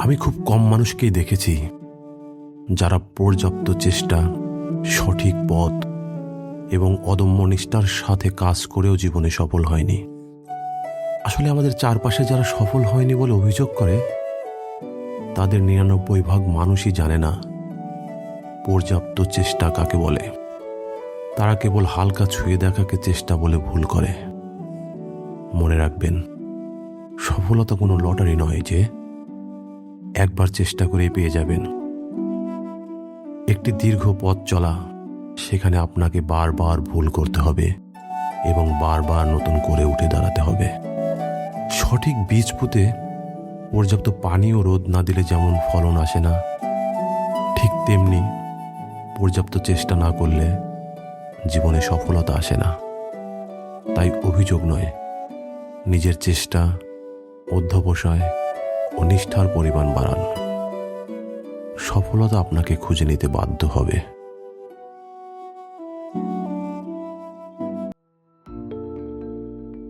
আমি খুব কম মানুষকেই দেখেছি যারা পর্যাপ্ত চেষ্টা, সঠিক পথ এবং অদম্য নিষ্ঠার সাথে কাজ করেও জীবনে সফল হয়নি। আসলে আমাদের চারপাশে যারা সফল হয়নি বলে অভিযোগ করে, তাদের ৯৯% মানুষই জানে না পর্যাপ্ত চেষ্টা কাকে বলে। তারা কেবল হালকা ছুঁয়ে দেখাকে চেষ্টা বলে ভুল করে। মনে রাখবেন, সফলতা কোনো লটারি নয় যে একবার চেষ্টা করে পেয়ে যাবেন। একটি দীর্ঘ পথ চলা, সেখানে আপনাকে বারবার ভুল করতে হবে এবং বারবার নতুন করে উঠে দাঁড়াতে হবে। সঠিক বীজ পুঁতে পর্যাপ্ত পানি ও রোদ না দিলে যেমন ফলন আসে না, ঠিক তেমনি পর্যাপ্ত চেষ্টা না করলে জীবনে সফলতা আসে না। তাই অভিযোগ নয়, নিজের চেষ্টা, অধ্যবসায় ও নিষ্ঠার পরিমাণ বাড়ান। সফলতা আপনাকে খুঁজে নিতে বাধ্য হবে।